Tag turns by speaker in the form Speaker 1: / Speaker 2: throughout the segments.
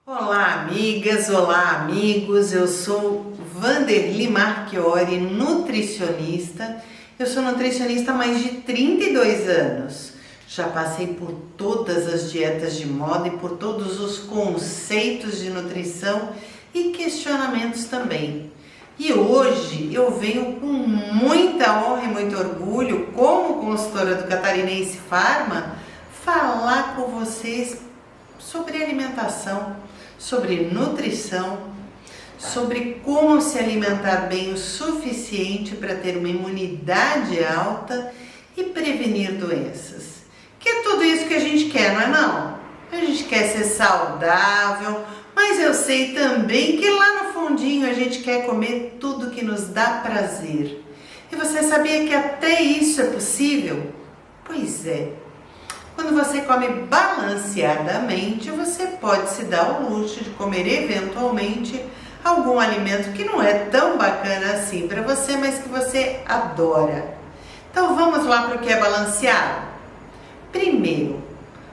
Speaker 1: Olá amigas, olá amigos, eu sou Vanderly Marchiori, nutricionista. Eu sou nutricionista há mais de 32 anos. Já passei por todas as dietas de moda e por todos os conceitos de nutrição e questionamentos também. E hoje eu venho com muita honra e muito orgulho, como consultora do Catarinense Pharma, falar com vocês sobre alimentação, sobre nutrição, sobre como se alimentar bem o suficiente para ter uma imunidade alta e prevenir doenças. Que é tudo isso que a gente quer, não é não? A gente quer ser saudável, mas eu sei também que lá no fundinho a gente quer comer tudo que nos dá prazer. E você sabia que até isso é possível? Pois é. Quando você come balanceadamente, você pode se dar o luxo de comer eventualmente algum alimento que não é tão bacana assim para você, mas que você adora. Então vamos lá para o que é balanceado. Primeiro,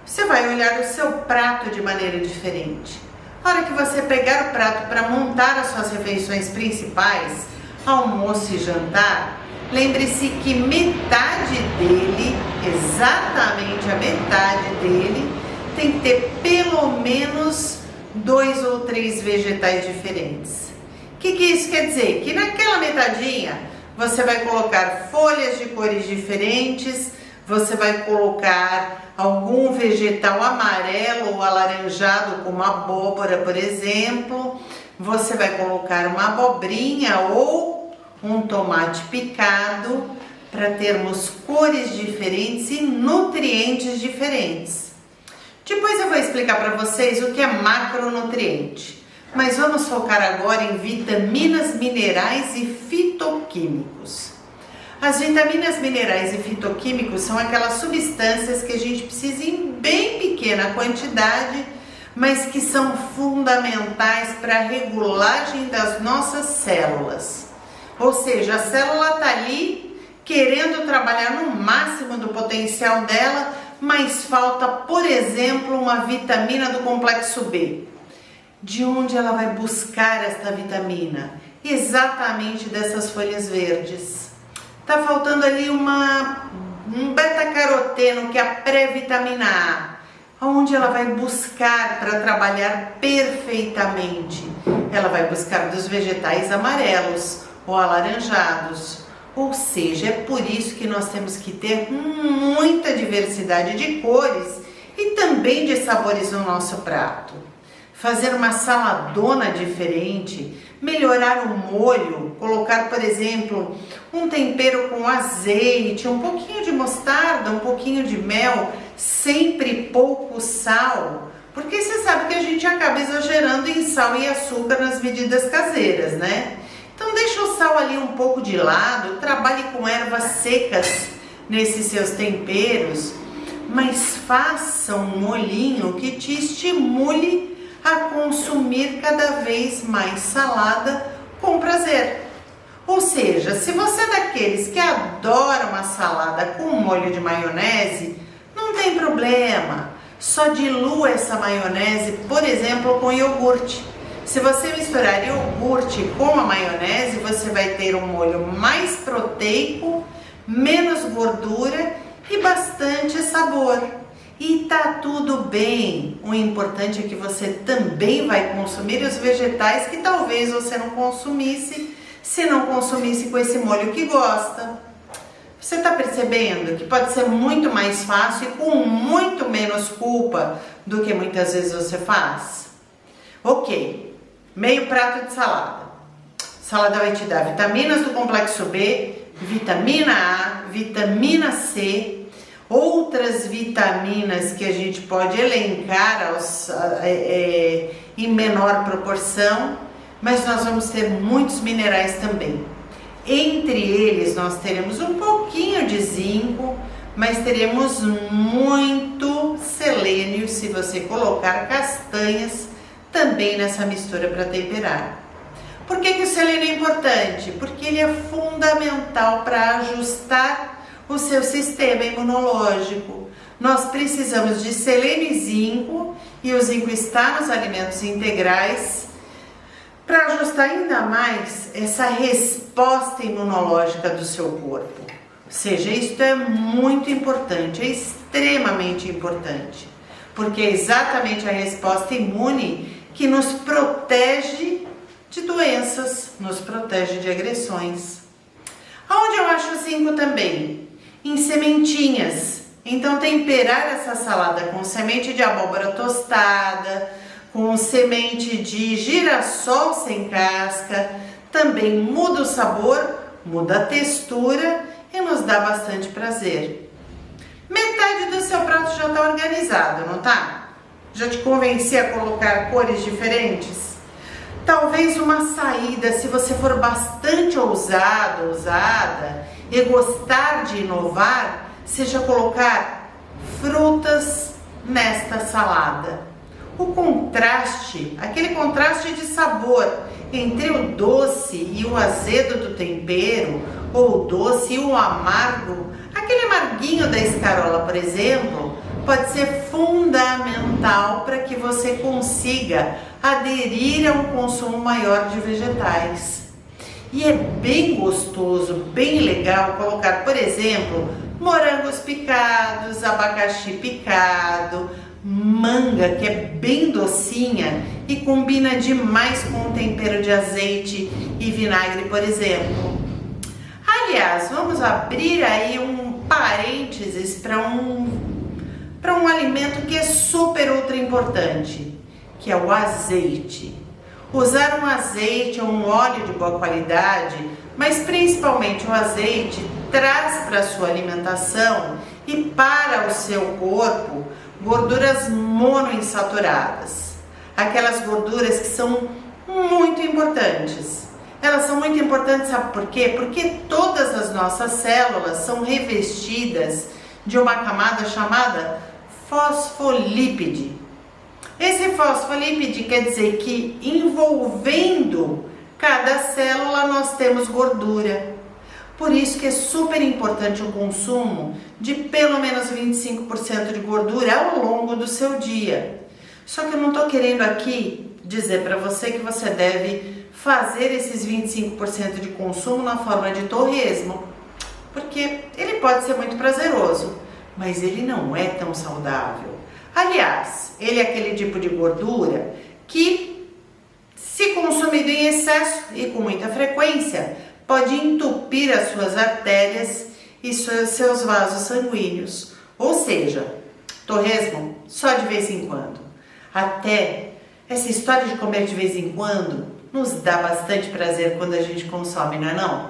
Speaker 1: você vai olhar o seu prato de maneira diferente. Na hora que você pegar o prato para montar as suas refeições principais, almoço e jantar, lembre-se que metade dele, exatamente a metade dele, tem que ter pelo menos 2 ou 3 vegetais diferentes. O que isso quer dizer? Que naquela metadinha você vai colocar folhas de cores diferentes, você vai colocar algum vegetal amarelo ou alaranjado, como abóbora, por exemplo, você vai colocar uma abobrinha ou um tomate picado para termos cores diferentes e nutrientes diferentes. Depois eu vou explicar para vocês o que é macronutriente, mas vamos focar agora em vitaminas, minerais e fitoquímicos. As vitaminas, minerais e fitoquímicos são aquelas substâncias que a gente precisa em bem pequena quantidade, mas que são fundamentais para a regulagem das nossas células. Ou seja, a célula está ali querendo trabalhar no máximo do potencial dela, mas falta, por exemplo, uma vitamina do complexo B. De onde ela vai buscar esta vitamina? Exatamente dessas folhas verdes. Está faltando ali um beta-caroteno, que é a pré-vitamina A. Onde ela vai buscar para trabalhar perfeitamente? Ela vai buscar dos vegetais amarelos ou alaranjados. Ou seja, é por isso que nós temos que ter muita diversidade de cores e também de sabores no nosso prato. Fazer uma saladona diferente, melhorar o molho, colocar, por exemplo, um tempero com azeite, um pouquinho de mostarda, um pouquinho de mel, sempre pouco sal, porque você sabe que a gente acaba exagerando em sal e açúcar nas medidas caseiras, né? Então deixa o sal ali um pouco de lado, trabalhe com ervas secas nesses seus temperos, mas faça um molhinho que te estimule a consumir cada vez mais salada com prazer. Ou seja, se você é daqueles que adora uma salada com molho de maionese, não tem problema, só dilua essa maionese, por exemplo, com iogurte. Se você misturar iogurte com a maionese, você vai ter um molho mais proteico, menos gordura e bastante sabor. E tá tudo bem. O importante é que você também vai consumir os vegetais que talvez você não consumisse se não consumisse com esse molho que gosta. Você está percebendo que pode ser muito mais fácil e com muito menos culpa do que muitas vezes você faz? Ok, meio prato de salada. Salada vai te dar vitaminas do complexo B, vitamina A, vitamina C, outras vitaminas que a gente pode elencar em menor proporção, mas nós vamos ter muitos minerais também. Entre eles nós teremos um pouquinho de zinco, mas teremos muito selênio se você colocar castanhas também nessa mistura para temperar. Por que o selênio é importante? Porque ele é fundamental para ajustar o seu sistema imunológico. Nós precisamos de selênio e zinco E o zinco está nos alimentos integrais para ajustar ainda mais essa resposta imunológica do seu corpo. Ou seja, isso é muito importante, é extremamente importante, porque é exatamente a resposta imune que nos protege de doenças, nos protege de agressões. Aonde eu acho o zinco também? Em sementinhas. Então temperar essa salada com semente de abóbora tostada, com semente de girassol sem casca, também muda o sabor, muda a textura e nos dá bastante prazer. Metade do seu prato já está organizado, não tá? Já te convenci a colocar cores diferentes? Talvez uma saída, se você for bastante ousado, ousada e gostar de inovar, seja colocar frutas nesta salada. O contraste, aquele contraste de sabor entre o doce e o azedo do tempero, ou o doce e o amargo, aquele amarguinho da escarola, por exemplo, pode ser fundamental para que você consiga aderir a um consumo maior de vegetais. E é bem gostoso, bem legal colocar, por exemplo, morangos picados, abacaxi picado, manga, que é bem docinha e combina demais com o tempero de azeite e vinagre, por exemplo. Aliás, vamos abrir aí um parênteses para um alimento que é super ultra importante, que é o azeite. Usar um azeite ou um óleo de boa qualidade, mas principalmente o azeite, traz para a sua alimentação e para o seu corpo gorduras monoinsaturadas, aquelas gorduras que são muito importantes. Elas são muito importantes, sabe por quê? Porque todas as nossas células são revestidas de uma camada chamada fosfolípide. Esse fosfolípide quer dizer que envolvendo cada célula nós temos gordura. Por isso que é super importante o consumo de pelo menos 25% de gordura ao longo do seu dia. Só que eu não estou querendo aqui dizer para você que você deve fazer esses 25% de consumo na forma de torresmo, porque ele pode ser muito prazeroso, mas ele não é tão saudável. Aliás, ele é aquele tipo de gordura que, se consumido em excesso e com muita frequência, pode entupir as suas artérias e seus vasos sanguíneos. Ou seja, torresmo só de vez em quando. Até essa história de comer de vez em quando nos dá bastante prazer quando a gente consome, não é não?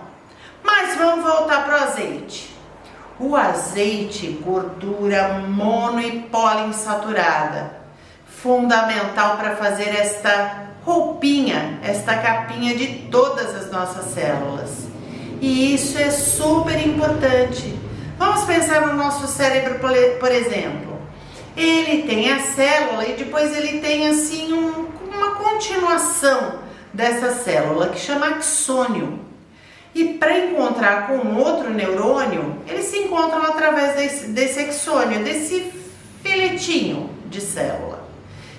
Speaker 1: Mas vamos voltar para o azeite. O azeite, gordura mono e poliinsaturada, fundamental para fazer esta roupinha, esta capinha de todas as nossas células. E isso é super importante. Vamos pensar no nosso cérebro, por exemplo. Ele tem a célula e depois ele tem assim uma continuação dessa célula que chama axônio. E para encontrar com outro neurônio, eles se encontram através desse axônio, desse filetinho de célula.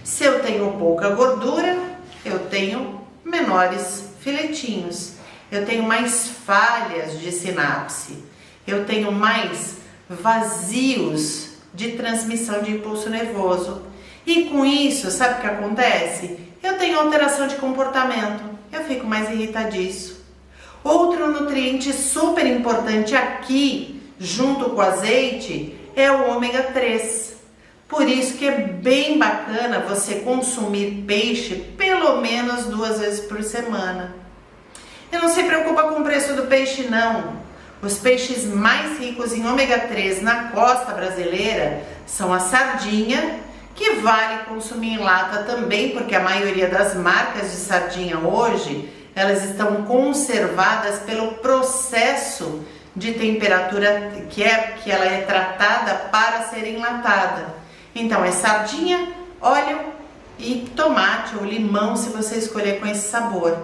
Speaker 1: Se eu tenho pouca gordura, eu tenho menores filetinhos, eu tenho mais falhas de sinapse, eu tenho mais vazios de transmissão de impulso nervoso. E com isso, sabe o que acontece? Eu tenho alteração de comportamento, eu fico mais irritadiço. Outro nutriente super importante aqui, junto com o azeite, é o ômega 3. Por isso que é bem bacana você consumir peixe pelo menos 2 vezes por semana. E não se preocupa com o preço do peixe não. Os peixes mais ricos em ômega 3 na costa brasileira são a sardinha, que vale consumir em lata também, porque a maioria das marcas de sardinha hoje, elas estão conservadas pelo processo de temperatura que ela é tratada para ser enlatada. Então é sardinha, óleo e tomate ou limão, se você escolher com esse sabor. Ou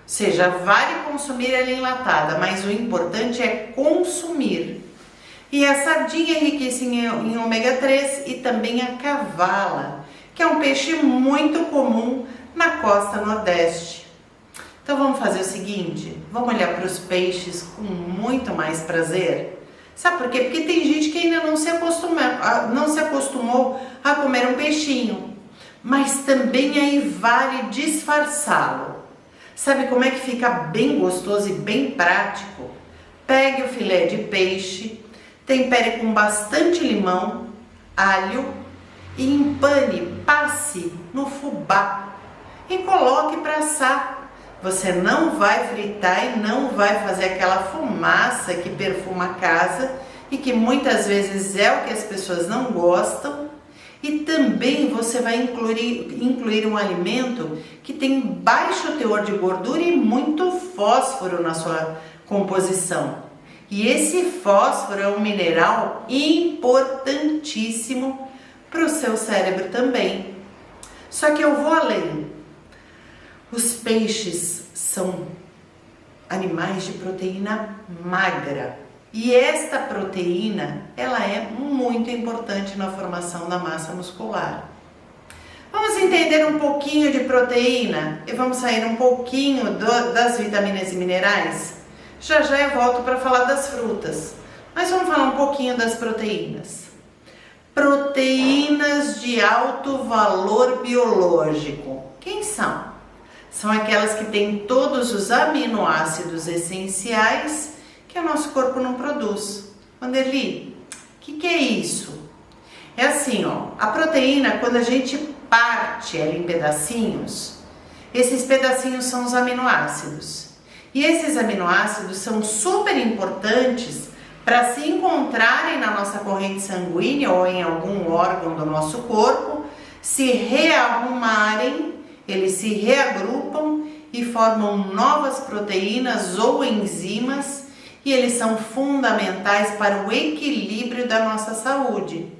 Speaker 1: seja, vale consumir ela enlatada, mas o importante é consumir. E a sardinha é riquíssima em ômega 3 e também a cavala, que é um peixe muito comum na costa nordeste. Então vamos fazer o seguinte, vamos olhar para os peixes com muito mais prazer. Sabe por quê? Porque tem gente que ainda não se acostumou a comer um peixinho, mas também aí vale disfarçá-lo. Sabe como é que fica bem gostoso e bem prático? Pegue o filé de peixe, tempere com bastante limão, alho e empane, passe no fubá e coloque para assar. Você não vai fritar e não vai fazer aquela fumaça que perfuma a casa e que muitas vezes é o que as pessoas não gostam. E também você vai incluir um alimento que tem baixo teor de gordura e muito fósforo na sua composição. E esse fósforo é um mineral importantíssimo para o seu cérebro também. Só que eu vou além. Os peixes são animais de proteína magra e esta proteína ela é muito importante na formação da massa muscular. Vamos entender um pouquinho de proteína e vamos sair um pouquinho das vitaminas e minerais? Já já eu volto para falar das frutas, mas vamos falar um pouquinho das proteínas. Proteínas de alto valor biológico. Quem são? São aquelas que têm todos os aminoácidos essenciais que o nosso corpo não produz. Vanderly, o que é isso? É assim, ó, a proteína, quando a gente parte ela em pedacinhos, esses pedacinhos são os aminoácidos. E esses aminoácidos são super importantes para se encontrarem na nossa corrente sanguínea ou em algum órgão do nosso corpo, se rearrumarem. Eles se reagrupam e formam novas proteínas ou enzimas e eles são fundamentais para o equilíbrio da nossa saúde.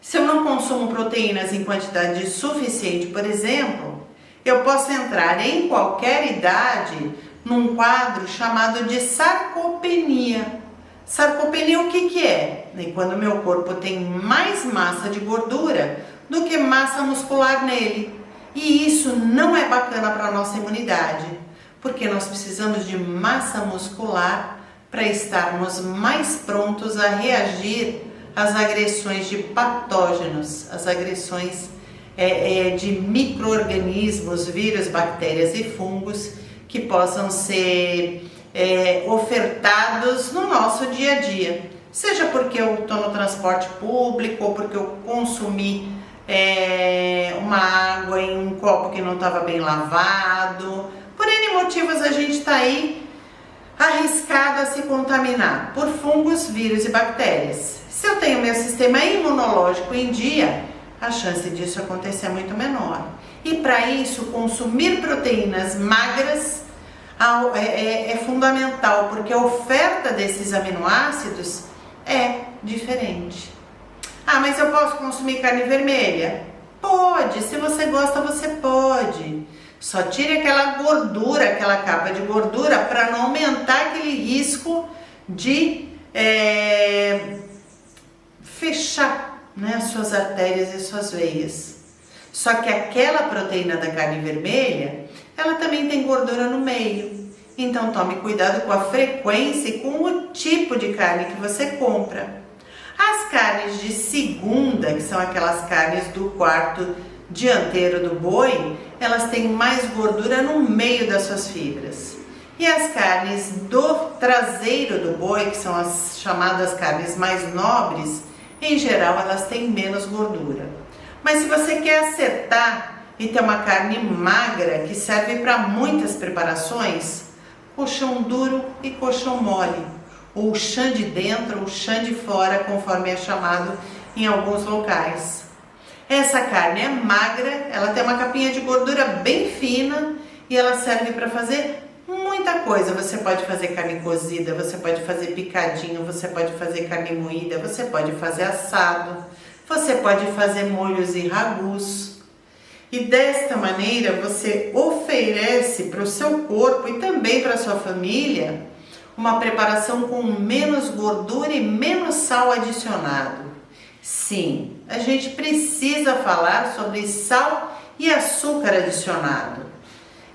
Speaker 1: Se eu não consumo proteínas em quantidade suficiente, por exemplo, eu posso entrar em qualquer idade num quadro chamado de sarcopenia. Sarcopenia o que é? É quando o meu corpo tem mais massa de gordura do que massa muscular nele. E isso não é bacana para a nossa imunidade, porque nós precisamos de massa muscular para estarmos mais prontos a reagir às agressões de patógenos, às agressões de micro-organismos, vírus, bactérias e fungos que possam ser ofertados no nosso dia a dia. Seja porque eu estou no transporte público ou porque eu consumi uma água em um copo que não estava bem lavado. Por N motivos a gente está aí arriscado a se contaminar por fungos, vírus e bactérias. Se eu tenho meu sistema imunológico em dia, a chance disso acontecer é muito menor. E para isso, consumir proteínas magras é fundamental, porque a oferta desses aminoácidos é diferente. Ah, mas eu posso consumir carne vermelha? Pode, se você gosta, você pode. Só tire aquela gordura, aquela capa de gordura, para não aumentar aquele risco de fechar, né, as suas artérias e suas veias. Só que aquela proteína da carne vermelha, ela também tem gordura no meio. Então tome cuidado com a frequência e com o tipo de carne que você compra. As carnes de segunda, que são aquelas carnes do quarto dianteiro do boi, elas têm mais gordura no meio das suas fibras. E as carnes do traseiro do boi, que são as chamadas carnes mais nobres, em geral elas têm menos gordura. Mas se você quer acertar e ter uma carne magra que serve para muitas preparações, coxão duro e coxão mole, ou chã de dentro ou chã de fora, conforme é chamado em alguns locais. Essa carne é magra, ela tem uma capinha de gordura bem fina e ela serve para fazer muita coisa. Você pode fazer carne cozida, você pode fazer picadinho, você pode fazer carne moída, você pode fazer assado, você pode fazer molhos e ragus. E desta maneira você oferece para o seu corpo e também para a sua família uma preparação com menos gordura e menos sal adicionado. Sim, a gente precisa falar sobre sal e açúcar adicionado.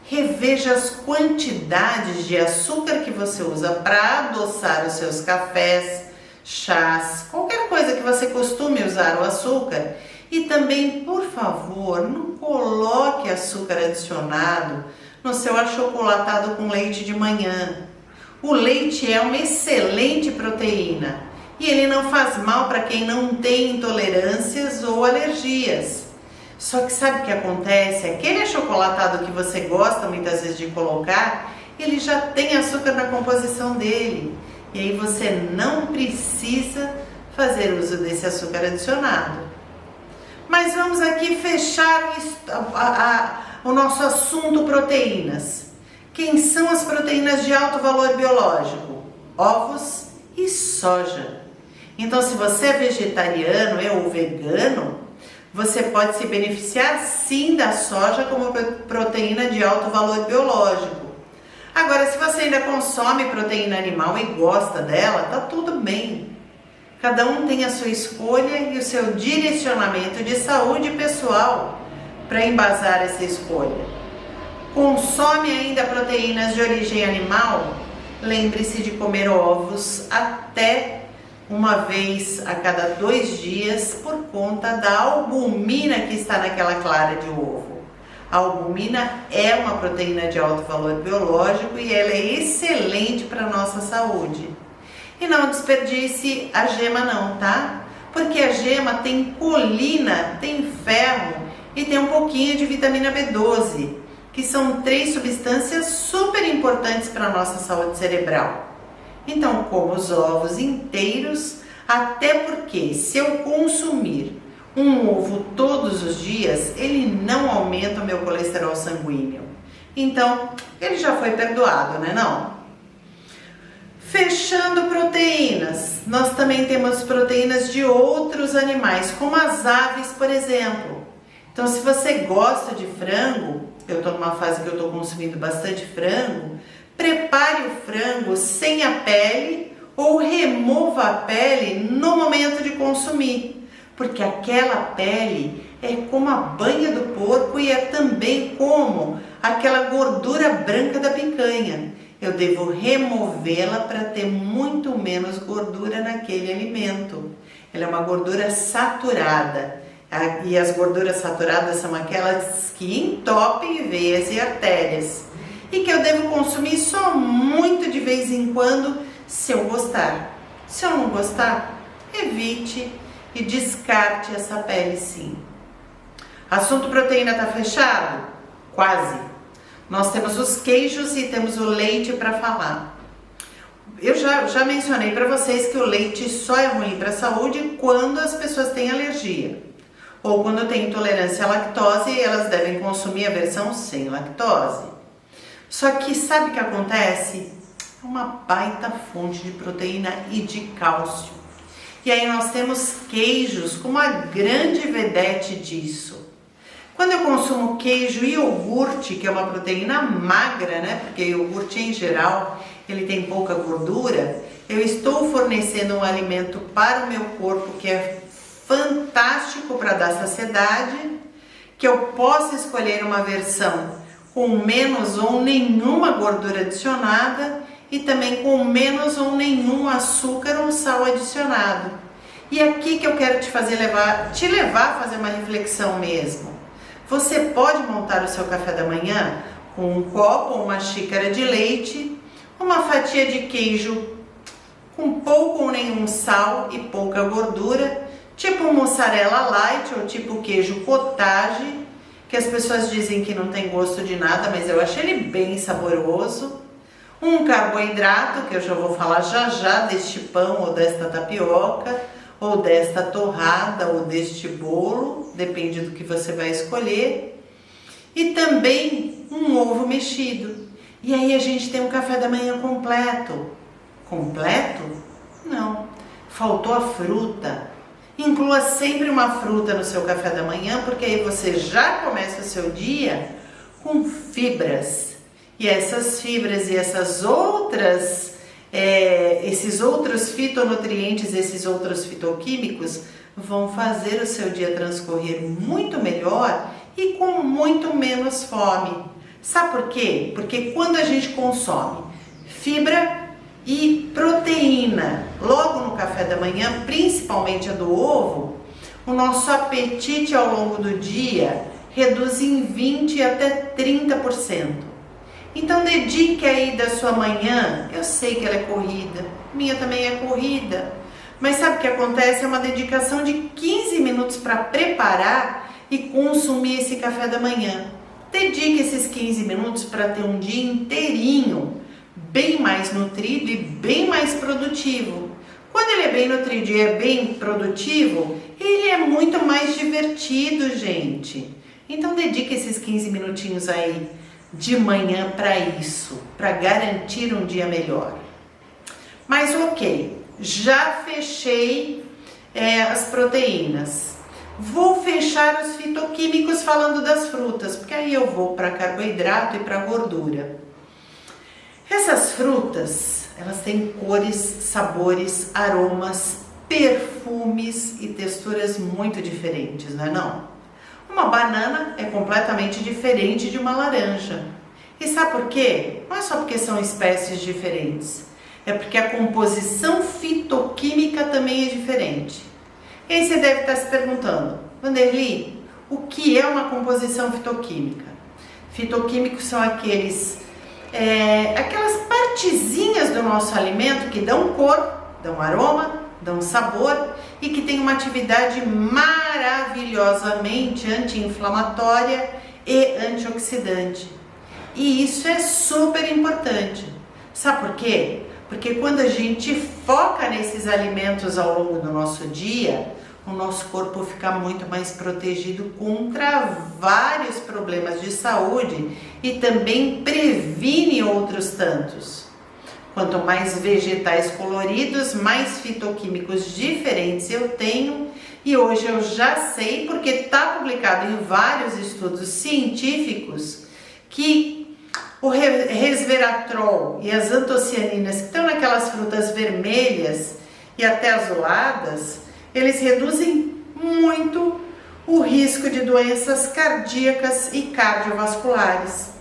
Speaker 1: Reveja as quantidades de açúcar que você usa para adoçar os seus cafés, chás, qualquer coisa que você costume usar o açúcar. E também, por favor, não coloque açúcar adicionado no seu achocolatado com leite de manhã. O leite é uma excelente proteína e ele não faz mal para quem não tem intolerâncias ou alergias. Só que sabe o que acontece? Aquele achocolatado que você gosta muitas vezes de colocar, ele já tem açúcar na composição dele. E aí você não precisa fazer uso desse açúcar adicionado. Mas vamos aqui fechar o nosso assunto proteínas. Quem são as proteínas de alto valor biológico? Ovos e soja. Então, se você é vegetariano ou vegano, você pode se beneficiar sim da soja como proteína de alto valor biológico. Agora, se você ainda consome proteína animal e gosta dela, tá tudo bem. Cada um tem a sua escolha e o seu direcionamento de saúde pessoal para embasar essa escolha. Consome ainda proteínas de origem animal? Lembre-se de comer ovos até uma vez a cada 2 dias por conta da albumina que está naquela clara de ovo. A albumina é uma proteína de alto valor biológico e ela é excelente para a nossa saúde. E não desperdice a gema não, tá? Porque a gema tem colina, tem ferro e tem um pouquinho de vitamina B12, que são 3 substâncias super importantes para a nossa saúde cerebral. Então, coma os ovos inteiros, até porque se eu consumir um ovo todos os dias, ele não aumenta o meu colesterol sanguíneo. Então, ele já foi perdoado, né não? Fechando proteínas, nós também temos proteínas de outros animais, como as aves, por exemplo. Então, se você gosta de frango, eu estou numa fase que eu estou consumindo bastante frango, prepare o frango sem a pele ou remova a pele no momento de consumir, porque aquela pele é como a banha do porco e é também como aquela gordura branca da picanha. Eu devo removê-la para ter muito menos gordura naquele alimento. Ela é uma gordura saturada. E as gorduras saturadas são aquelas que entopem veias e artérias. E que eu devo consumir só muito de vez em quando, se eu gostar. Se eu não gostar, evite e descarte essa pele sim. Assunto proteína tá fechado? Quase. Nós temos os queijos e temos o leite para falar. Eu já mencionei para vocês que o leite só é ruim para a saúde quando as pessoas têm alergia. Ou quando tem intolerância à lactose e elas devem consumir a versão sem lactose. Só que sabe o que acontece? É uma baita fonte de proteína e de cálcio. E aí nós temos queijos como a grande vedete disso. Quando eu consumo queijo e iogurte, que é uma proteína magra, né? Porque iogurte em geral, ele tem pouca gordura, eu estou fornecendo um alimento para o meu corpo que é fantástico para dar saciedade, que eu posso escolher uma versão com menos ou nenhuma gordura adicionada e também com menos ou nenhum açúcar ou sal adicionado. E aqui que eu quero te levar a fazer uma reflexão mesmo. Você pode montar o seu café da manhã com um copo ou uma xícara de leite, uma fatia de queijo com pouco ou nenhum sal e pouca gordura, tipo mussarela light ou tipo queijo cottage, que as pessoas dizem que não tem gosto de nada, mas eu acho ele bem saboroso. Um carboidrato, que eu já vou falar já deste pão ou desta tapioca, ou desta torrada ou deste bolo, depende do que você vai escolher. E também um ovo mexido. E aí a gente tem um café da manhã completo. Completo? Não. Faltou a fruta. Inclua sempre uma fruta no seu café da manhã, porque aí você já começa o seu dia com fibras. E essas fibras e esses outros fitonutrientes, esses outros fitoquímicos, vão fazer o seu dia transcorrer muito melhor e com muito menos fome. Sabe por quê? Porque quando a gente consome fibra e proteína logo no café da manhã, principalmente a do ovo, o nosso apetite ao longo do dia reduz em 20 até 30%. Então dedique aí da sua manhã, eu sei que ela é corrida, minha também é corrida, mas sabe o que acontece? É uma dedicação de 15 minutos para preparar e consumir esse café da manhã. Dedique esses 15 minutos para ter um dia inteirinho bem mais nutrido e bem mais produtivo. Quando ele é bem nutrido e é bem produtivo, ele é muito mais divertido, gente. Então dedique esses 15 minutinhos aí de manhã para isso, para garantir um dia melhor. Mas ok, já fechei as proteínas. Vou fechar os fitoquímicos falando das frutas, porque aí eu vou para carboidrato e para gordura. Essas frutas, elas têm cores, sabores, aromas, perfumes e texturas muito diferentes, não é não? Uma banana é completamente diferente de uma laranja. E sabe por quê? Não é só porque são espécies diferentes, é porque a composição fitoquímica também é diferente. E aí você deve estar se perguntando, Vanderly, o que é uma composição fitoquímica? Fitoquímicos são aquelas partezinhas do nosso alimento que dão cor, dão aroma, dão sabor e que tem uma atividade maravilhosamente anti-inflamatória e antioxidante. E isso é super importante. Sabe por quê? Porque quando a gente foca nesses alimentos ao longo do nosso dia, o nosso corpo fica muito mais protegido contra vários problemas de saúde e também previne outros tantos. Quanto mais vegetais coloridos, mais fitoquímicos diferentes eu tenho, e hoje eu já sei, porque está publicado em vários estudos científicos, que o resveratrol e as antocianinas que estão naquelas frutas vermelhas e até azuladas, eles reduzem muito o risco de doenças cardíacas e cardiovasculares.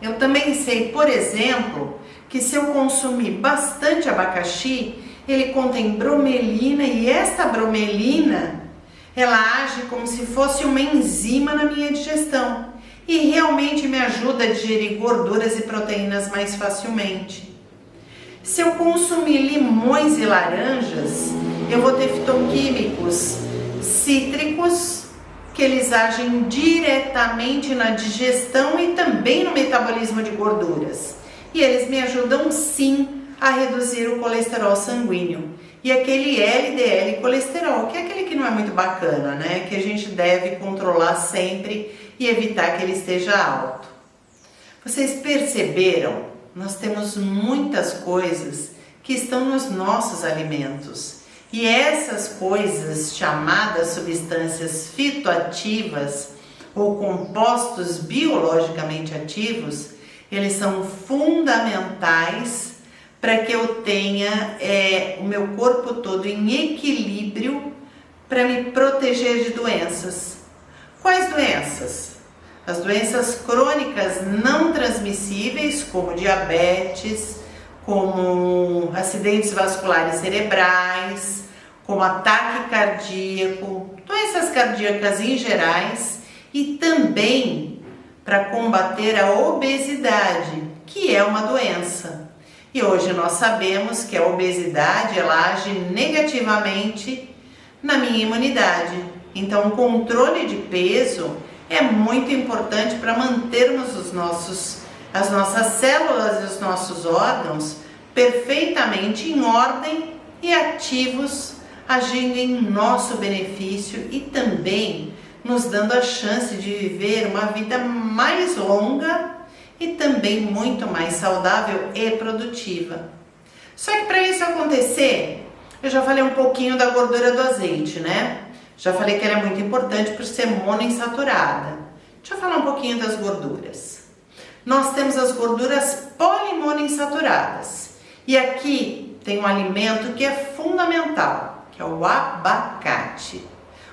Speaker 1: Eu também sei, por exemplo, que se eu consumir bastante abacaxi, ele contém bromelina e esta bromelina, ela age como se fosse uma enzima na minha digestão e realmente me ajuda a digerir gorduras e proteínas mais facilmente. Se eu consumir limões e laranjas, eu vou ter fitoquímicos cítricos, que eles agem diretamente na digestão e também no metabolismo de gorduras. E eles me ajudam sim a reduzir o colesterol sanguíneo. E aquele LDL colesterol, que é aquele que não é muito bacana, né? Que a gente deve controlar sempre e evitar que ele esteja alto. Vocês perceberam? Nós temos muitas coisas que estão nos nossos alimentos. E essas coisas, chamadas substâncias fitoativas ou compostos biologicamente ativos, eles são fundamentais para que eu tenha o meu corpo todo em equilíbrio para me proteger de doenças. Quais doenças? As doenças crônicas não transmissíveis, como diabetes, como acidentes vasculares cerebrais, como ataque cardíaco, doenças cardíacas em gerais e também para combater a obesidade, que é uma doença. E hoje nós sabemos que a obesidade ela age negativamente na minha imunidade. Então, o controle de peso é muito importante para mantermos as nossas células e os nossos órgãos perfeitamente em ordem e ativos, agindo em nosso benefício e também nos dando a chance de viver uma vida mais longa e também muito mais saudável e produtiva. Só que para isso acontecer, eu já falei um pouquinho da gordura do azeite, né? Já falei que ela é muito importante por ser monoinsaturada. Deixa eu falar um pouquinho das gorduras. Nós temos as gorduras polimonoinsaturadas. E aqui tem um alimento que é fundamental, que é o abacate.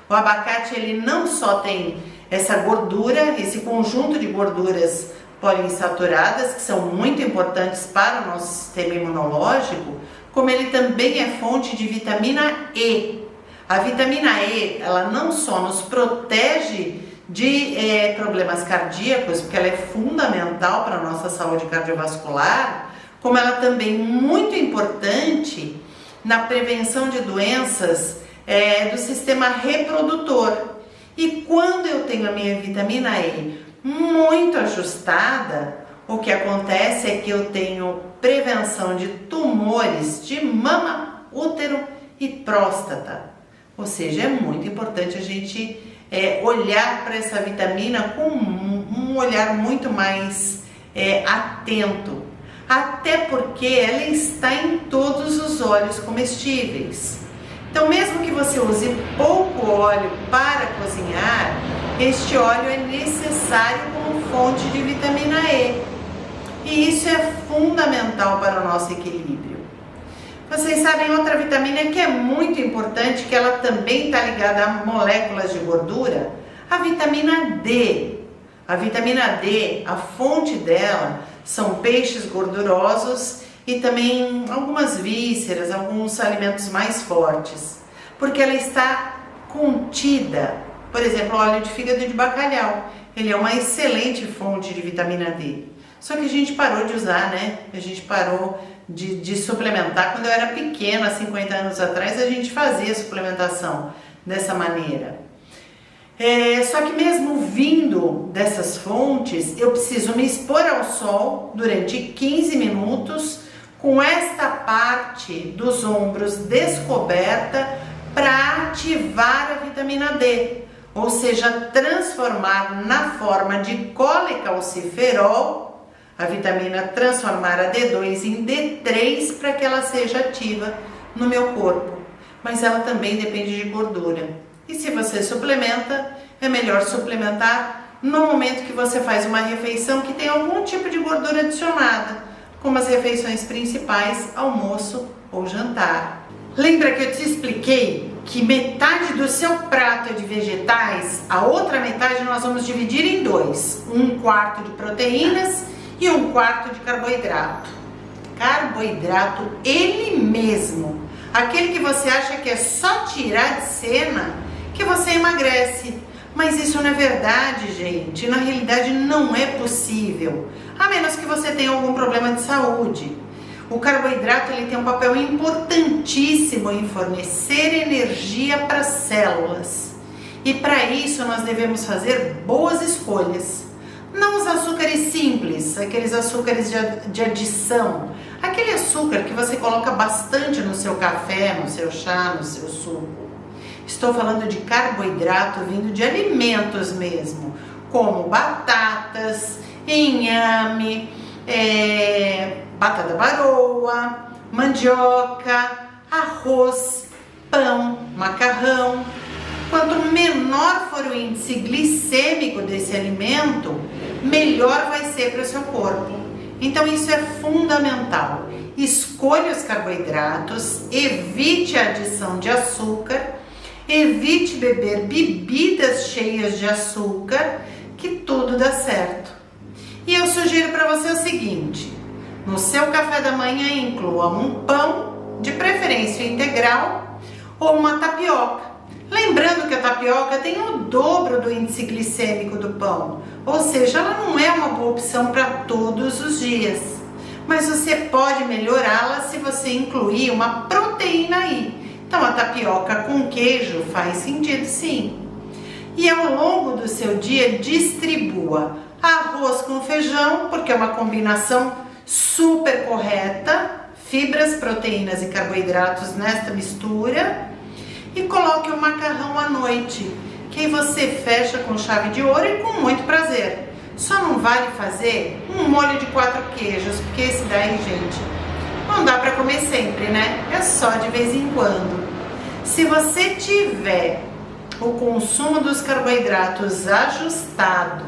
Speaker 1: O abacate ele não só tem essa gordura, esse conjunto de gorduras poliinsaturadas que são muito importantes para o nosso sistema imunológico, como ele também é fonte de vitamina E. A vitamina E, ela não só nos protege de problemas cardíacos, porque ela é fundamental para a nossa saúde cardiovascular, como ela também é muito importante na prevenção de doenças do sistema reprodutor. E quando eu tenho a minha vitamina E muito ajustada, o que acontece é que eu tenho prevenção de tumores de mama, útero e próstata. Ou seja, é muito importante a gente olhar para essa vitamina com um olhar muito mais atento. Até porque ela está em todos os óleos comestíveis. Então, mesmo que você use pouco óleo para cozinhar, este óleo é necessário como fonte de vitamina E. E isso é fundamental para o nosso equilíbrio. Vocês sabem outra vitamina que é muito importante, que ela também está ligada a moléculas de gordura? A vitamina D. A vitamina D, a fonte dela são peixes gordurosos e também algumas vísceras, alguns alimentos mais fortes, porque ela está contida. Por exemplo, o óleo de fígado de bacalhau, ele é uma excelente fonte de vitamina D. Só que a gente parou de usar, né? A gente parou de suplementar. Quando eu era pequena, há 50 anos atrás, a gente fazia suplementação dessa maneira. Só que mesmo vindo dessas fontes, eu preciso me expor ao sol durante 15 minutos com esta parte dos ombros descoberta para ativar a vitamina D, ou seja, transformar na forma de colecalciferol, a vitamina transformar a D2 em D3 para que ela seja ativa no meu corpo. Mas ela também depende de gordura. E se você suplementa, é melhor suplementar no momento que você faz uma refeição que tem algum tipo de gordura adicionada, como as refeições principais, almoço ou jantar. Lembra que eu te expliquei que metade do seu prato é de vegetais? A outra metade nós vamos dividir em dois, 1/4 de proteínas e 1/4 de carboidrato. Carboidrato ele mesmo, aquele que você acha que é só tirar de cena que você emagrece. Mas isso não é verdade, gente. Na realidade não é possível, a menos que você tenha algum problema de saúde. O carboidrato ele tem um papel importantíssimo em fornecer energia para as células. E para isso nós devemos fazer boas escolhas. Não os açúcares simples, aqueles açúcares de adição, aquele açúcar que você coloca bastante no seu café, no seu chá, no seu suco. Estou falando de carboidrato vindo de alimentos mesmo, como batatas, inhame, batata baroa, mandioca, arroz, pão, macarrão. Quanto menor for o índice glicêmico desse alimento, melhor vai ser para o seu corpo. Então isso é fundamental. Escolha os carboidratos, evite a adição de açúcar, evite beber bebidas cheias de açúcar, que tudo dá certo. E eu sugiro para você o seguinte: no seu café da manhã inclua um pão, de preferência integral, ou uma tapioca. Lembrando que a tapioca tem o dobro do índice glicêmico do pão, ou seja, ela não é uma boa opção para todos os dias. Mas você pode melhorá-la se você incluir uma proteína aí. Então a tapioca com queijo faz sentido sim. E ao longo do seu dia distribua arroz com feijão, porque é uma combinação super correta, fibras, proteínas e carboidratos nesta mistura, e coloque o macarrão à noite, que aí você fecha com chave de ouro e com muito prazer. Só não vale fazer um molho de 4 queijos, porque esse daí, gente, não dá para comer sempre, né? É só de vez em quando. Se você tiver o consumo dos carboidratos ajustado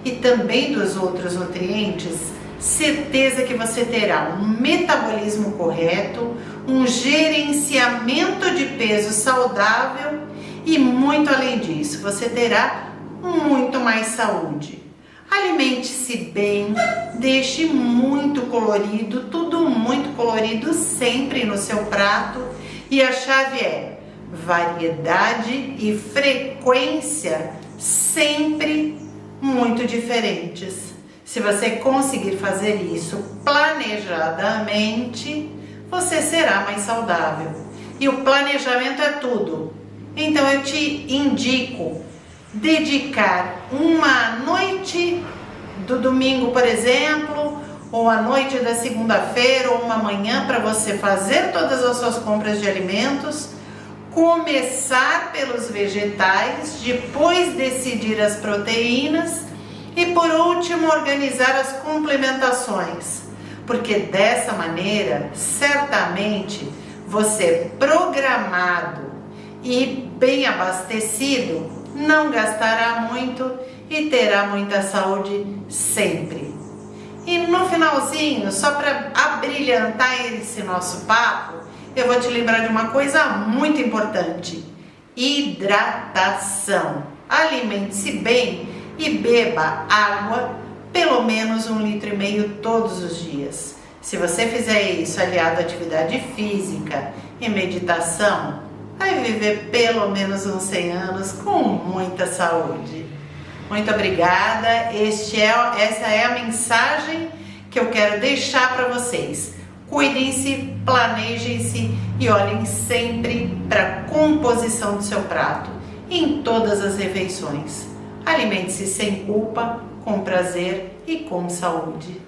Speaker 1: e também dos outros nutrientes, certeza que você terá um metabolismo correto, um gerenciamento de peso saudável e muito além disso, você terá muito mais saúde. Alimente-se bem, deixe muito colorido, tudo muito colorido sempre no seu prato e a chave é variedade e frequência sempre muito diferentes. Se você conseguir fazer isso planejadamente, você será mais saudável. E o planejamento é tudo. Então eu te indico dedicar uma noite do domingo, por exemplo, ou a noite da segunda-feira, ou uma manhã para você fazer todas as suas compras de alimentos, começar pelos vegetais, depois decidir as proteínas e por último organizar as complementações, porque dessa maneira certamente você programado e bem abastecido não gastará muito e terá muita saúde sempre. E no finalzinho, só para abrilhantar esse nosso papo, eu vou te lembrar de uma coisa muito importante: hidratação. Alimente-se bem e beba água, pelo menos 1,5 litro todos os dias. Se você fizer isso aliado à atividade física e meditação, vai viver pelo menos uns 100 anos com muita saúde. Muito obrigada. Essa é a mensagem que eu quero deixar para vocês. Cuidem-se, planejem-se e olhem sempre para a composição do seu prato em todas as refeições. Alimente-se sem culpa, com prazer e com saúde.